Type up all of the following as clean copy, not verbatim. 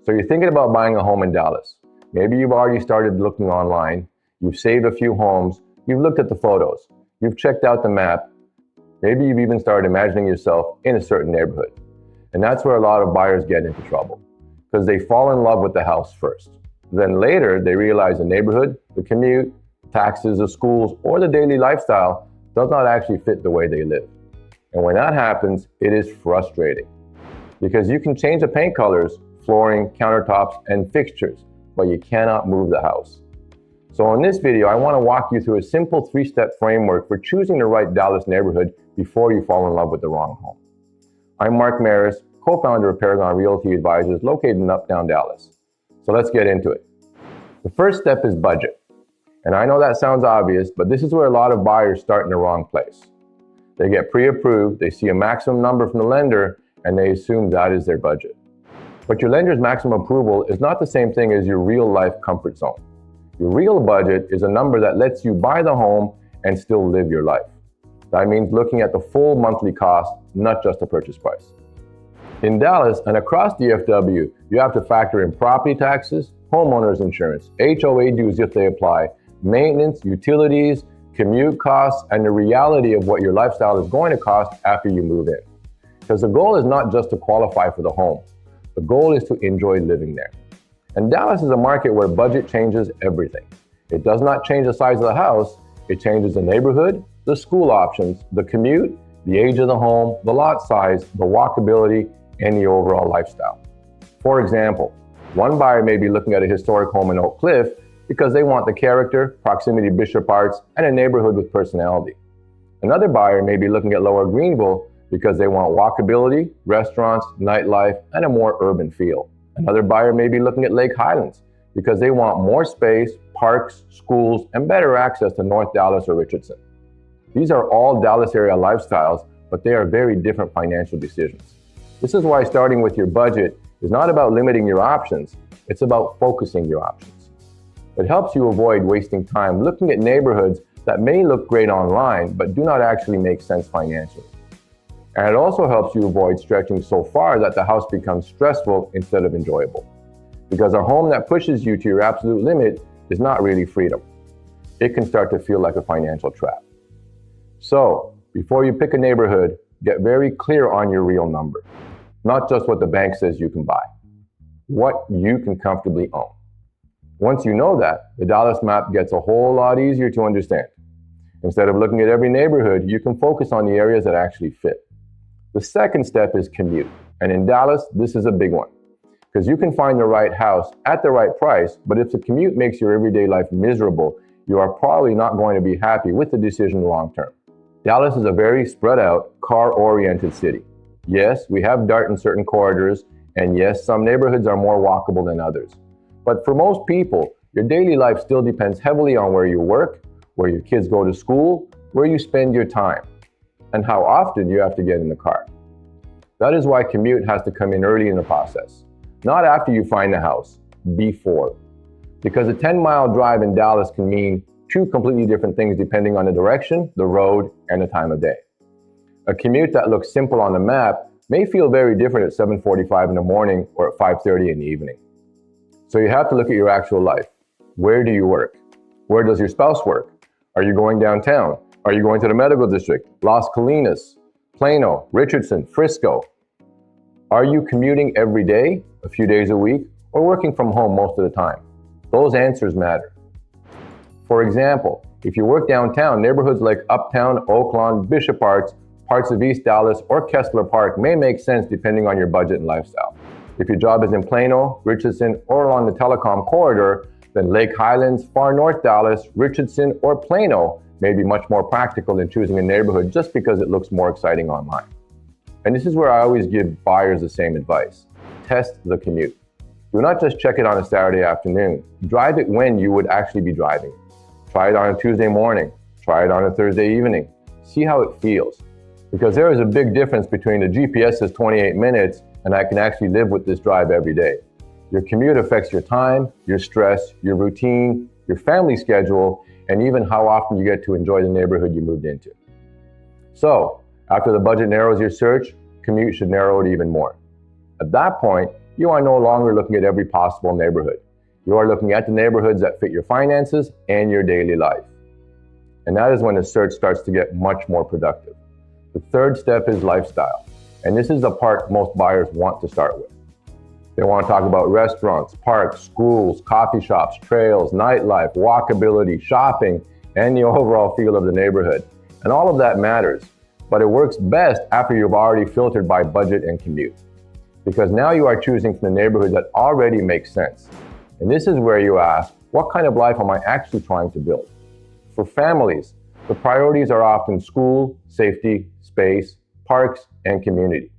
So you're thinking about buying a home in Dallas. Maybe you've already started looking online, you've saved a few homes, you've looked at the photos, you've checked out the map, maybe you've even started imagining yourself in a certain neighborhood. And that's where a lot of buyers get into trouble, because they fall in love with the house first. Then later, they realize the neighborhood, the commute, taxes, the schools, or the daily lifestyle does not actually fit the way they live. And when that happens, it is frustrating, because you can change the paint colors, flooring, countertops, and fixtures, but you cannot move the house. So in this video, I want to walk you through a simple 3-step framework for choosing the right Dallas neighborhood before you fall in love with the wrong home. I'm Mark Meras, co-founder of Paragon Realty Advisors located in Uptown Dallas. So let's get into it. The first step is budget. And I know that sounds obvious, but this is where a lot of buyers start in the wrong place. They get pre-approved, they see a maximum number from the lender, and they assume that is their budget. But your lender's maximum approval is not the same thing as your real life comfort zone. Your real budget is a number that lets you buy the home and still live your life. That means looking at the full monthly cost, not just the purchase price. In Dallas and across DFW, you have to factor in property taxes, homeowners insurance, HOA dues if they apply, maintenance, utilities, commute costs, and the reality of what your lifestyle is going to cost after you move in. Because the goal is not just to qualify for the home. The goal is to enjoy living there. And Dallas is a market where budget changes everything. It does not change the size of the house, it changes the neighborhood, the school options, the commute, the age of the home, the lot size, the walkability, and the overall lifestyle. For example, one buyer may be looking at a historic home in Oak Cliff because they want the character, proximity to Bishop Arts, and a neighborhood with personality. Another buyer may be looking at Lower Greenville because they want walkability, restaurants, nightlife, and a more urban feel. Another buyer may be looking at Lake Highlands because they want more space, parks, schools, and better access to North Dallas or Richardson. These are all Dallas area lifestyles, but they are very different financial decisions. This is why starting with your budget is not about limiting your options, it's about focusing your options. It helps you avoid wasting time looking at neighborhoods that may look great online, but do not actually make sense financially. And it also helps you avoid stretching so far that the house becomes stressful instead of enjoyable. Because a home that pushes you to your absolute limit is not really freedom. It can start to feel like a financial trap. So, before you pick a neighborhood, get very clear on your real number. Not just what the bank says you can buy. What you can comfortably own. Once you know that, the Dallas map gets a whole lot easier to understand. Instead of looking at every neighborhood, you can focus on the areas that actually fit. The second step is commute. And in Dallas, this is a big one. Because you can find the right house at the right price, but if the commute makes your everyday life miserable, you are probably not going to be happy with the decision long term. Dallas is a very spread out, car-oriented city. Yes, we have DART in certain corridors, and yes, some neighborhoods are more walkable than others. But for most people, your daily life still depends heavily on where you work, where your kids go to school, where you spend your time, and how often you have to get in the car. That is why commute has to come in early in the process. Not after you find the house, before. Because a 10-mile drive in Dallas can mean two completely different things depending on the direction, the road, and the time of day. A commute that looks simple on the map may feel very different at 7:45 in the morning or at 5:30 in the evening. So you have to look at your actual life. Where do you work? Where does your spouse work? Are you going downtown? Are you going to the medical district, Las Colinas, Plano, Richardson, Frisco? Are you commuting every day, a few days a week, or working from home most of the time? Those answers matter. For example, if you work downtown, neighborhoods like Uptown, Oakland, Bishop Arts, parts of East Dallas, or Kessler Park may make sense depending on your budget and lifestyle. If your job is in Plano, Richardson, or along the telecom corridor, then Lake Highlands, far north Dallas, Richardson, or Plano may be much more practical than choosing a neighborhood just because it looks more exciting online. And this is where I always give buyers the same advice. Test the commute. Do not just check it on a Saturday afternoon. Drive it when you would actually be driving. Try it on a Tuesday morning. Try it on a Thursday evening. See how it feels. Because there is a big difference between the GPS says 28 minutes and I can actually live with this drive every day. Your commute affects your time, your stress, your routine, your family schedule, and even how often you get to enjoy the neighborhood you moved into. So, after the budget narrows your search, commute should narrow it even more. At that point, you are no longer looking at every possible neighborhood. You are looking at the neighborhoods that fit your finances and your daily life. And that is when the search starts to get much more productive. The third step is lifestyle. And this is the part most buyers want to start with. They want to talk about restaurants, parks, schools, coffee shops, trails, nightlife, walkability, shopping, and the overall feel of the neighborhood. And all of that matters, but it works best after you've already filtered by budget and commute. Because now you are choosing from the neighborhood that already makes sense. And this is where you ask, what kind of life am I actually trying to build? For families, the priorities are often school, safety, space, parks, and community.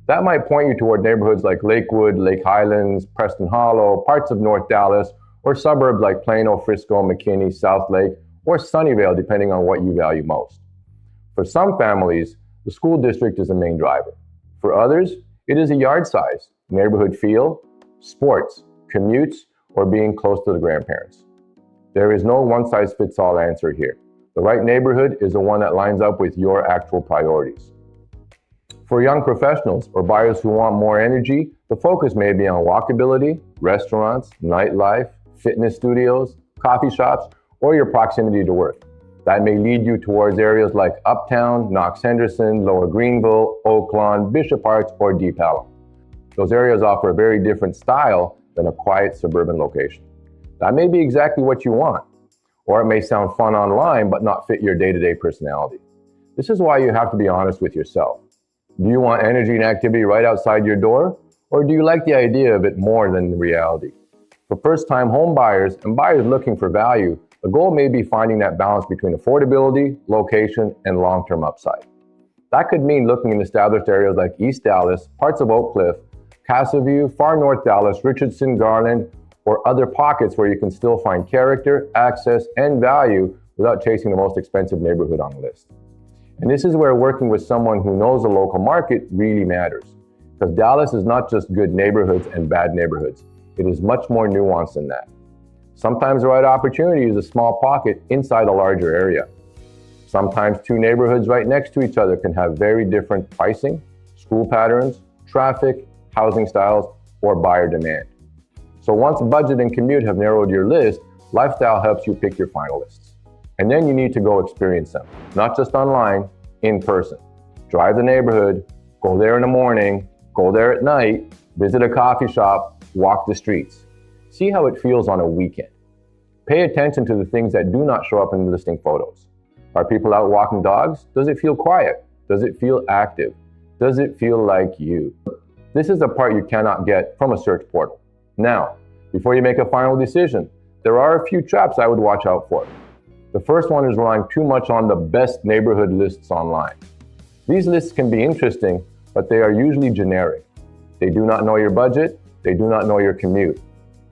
That might point you toward neighborhoods like Lakewood, Lake Highlands, Preston Hollow, parts of North Dallas, or suburbs like Plano, Frisco, McKinney, South Lake, or Sunnyvale, depending on what you value most. For some families, the school district is the main driver. For others, it is a yard size, neighborhood feel, sports, commutes, or being close to the grandparents. There is no one-size-fits-all answer here. The right neighborhood is the one that lines up with your actual priorities. For young professionals or buyers who want more energy, the focus may be on walkability, restaurants, nightlife, fitness studios, coffee shops, or your proximity to work. That may lead you towards areas like Uptown, Knox Henderson, Lower Greenville, Oaklawn, Bishop Arts, or Deep Ellum. Those areas offer a very different style than a quiet suburban location. That may be exactly what you want, or it may sound fun online but not fit your day-to-day personality. This is why you have to be honest with yourself. Do you want energy and activity right outside your door, or do you like the idea of it more than the reality? For first-time home buyers and buyers looking for value, the goal may be finding that balance between affordability, location, and long-term upside. That could mean looking in established areas like East Dallas, parts of Oak Cliff, Casa View, far North Dallas, Richardson, Garland, or other pockets where you can still find character, access, and value without chasing the most expensive neighborhood on the list. And this is where working with someone who knows the local market really matters. Because Dallas is not just good neighborhoods and bad neighborhoods. It is much more nuanced than that. Sometimes the right opportunity is a small pocket inside a larger area. Sometimes two neighborhoods right next to each other can have very different pricing, school patterns, traffic, housing styles, or buyer demand. So once budget and commute have narrowed your list, lifestyle helps you pick your finalists. And then you need to go experience them, not just online, in person. Drive the neighborhood, go there in the morning, go there at night, visit a coffee shop, walk the streets. See how it feels on a weekend. Pay attention to the things that do not show up in the listing photos. Are people out walking dogs? Does it feel quiet? Does it feel active? Does it feel like you? This is the part you cannot get from a search portal. Now, before you make a final decision, there are a few traps I would watch out for. The first one is relying too much on the best neighborhood lists online. These lists can be interesting, but they are usually generic. They do not know your budget, they do not know your commute.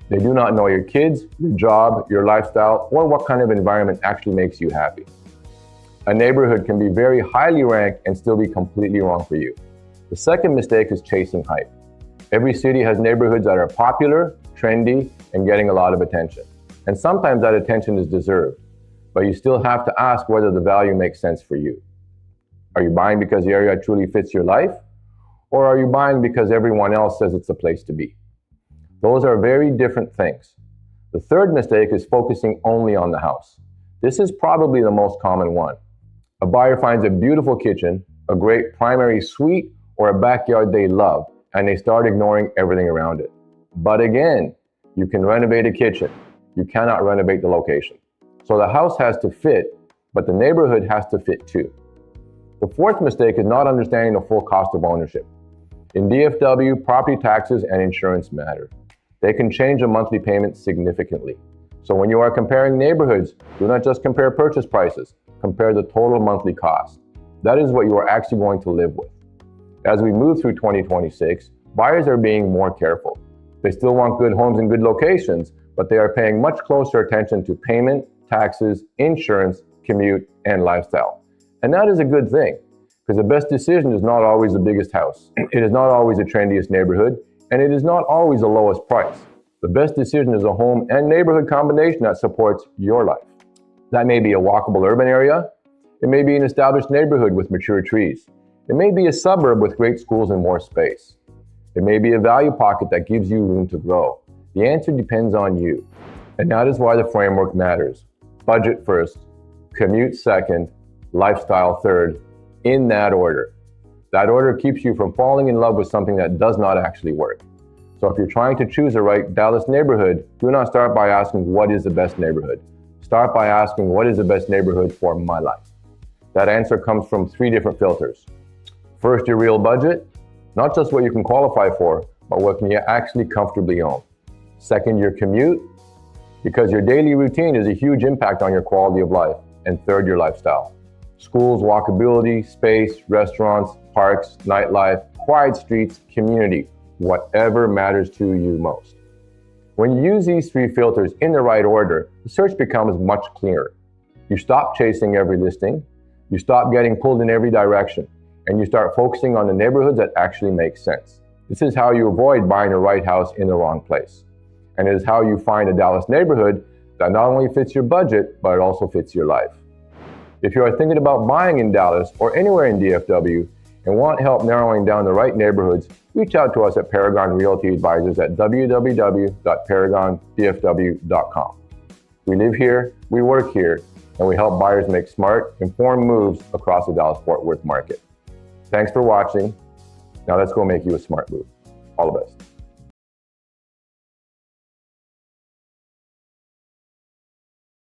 They do not know your kids, your job, your lifestyle, or what kind of environment actually makes you happy. A neighborhood can be very highly ranked and still be completely wrong for you. The second mistake is chasing hype. Every city has neighborhoods that are popular, trendy, and getting a lot of attention. And sometimes that attention is deserved. But you still have to ask whether the value makes sense for you. Are you buying because the area truly fits your life? Or are you buying because everyone else says it's the place to be? Those are very different things. The third mistake is focusing only on the house. This is probably the most common one. A buyer finds a beautiful kitchen, a great primary suite, or a backyard they love, and they start ignoring everything around it. But again, you can renovate a kitchen. You cannot renovate the location. So the house has to fit, but the neighborhood has to fit too. The fourth mistake is not understanding the full cost of ownership. In DFW, property taxes and insurance matter. They can change a monthly payment significantly. So when you are comparing neighborhoods, do not just compare purchase prices, compare the total monthly cost. That is what you are actually going to live with. As we move through 2026, buyers are being more careful. They still want good homes in good locations, but they are paying much closer attention to payment, taxes, insurance, commute, and lifestyle. And that is a good thing, because the best decision is not always the biggest house. It is not always the trendiest neighborhood, and it is not always the lowest price. The best decision is a home and neighborhood combination that supports your life. That may be a walkable urban area. It may be an established neighborhood with mature trees. It may be a suburb with great schools and more space. It may be a value pocket that gives you room to grow. The answer depends on you. And that is why the framework matters. Budget first, commute second, lifestyle third, in that order. That order keeps you from falling in love with something that does not actually work. So if you're trying to choose the right Dallas neighborhood, do not start by asking what is the best neighborhood. Start by asking what is the best neighborhood for my life. That answer comes from 3 different filters. First, your real budget, not just what you can qualify for, but what can you actually comfortably own. Second, your commute, because your daily routine has a huge impact on your quality of life. And third, your lifestyle. Schools, walkability, space, restaurants, parks, nightlife, quiet streets, community, whatever matters to you most. When you use these 3 filters in the right order, the search becomes much clearer. You stop chasing every listing, you stop getting pulled in every direction, and you start focusing on the neighborhoods that actually make sense. This is how you avoid buying the right house in the wrong place. And it is how you find a Dallas neighborhood that not only fits your budget, but it also fits your life. If you are thinking about buying in Dallas or anywhere in DFW and want help narrowing down the right neighborhoods, reach out to us at Paragon Realty Advisors at www.paragondfw.com. We live here, we work here, and we help buyers make smart, informed moves across the Dallas-Fort Worth market. Thanks for watching. Now let's go make you a smart move. All the best.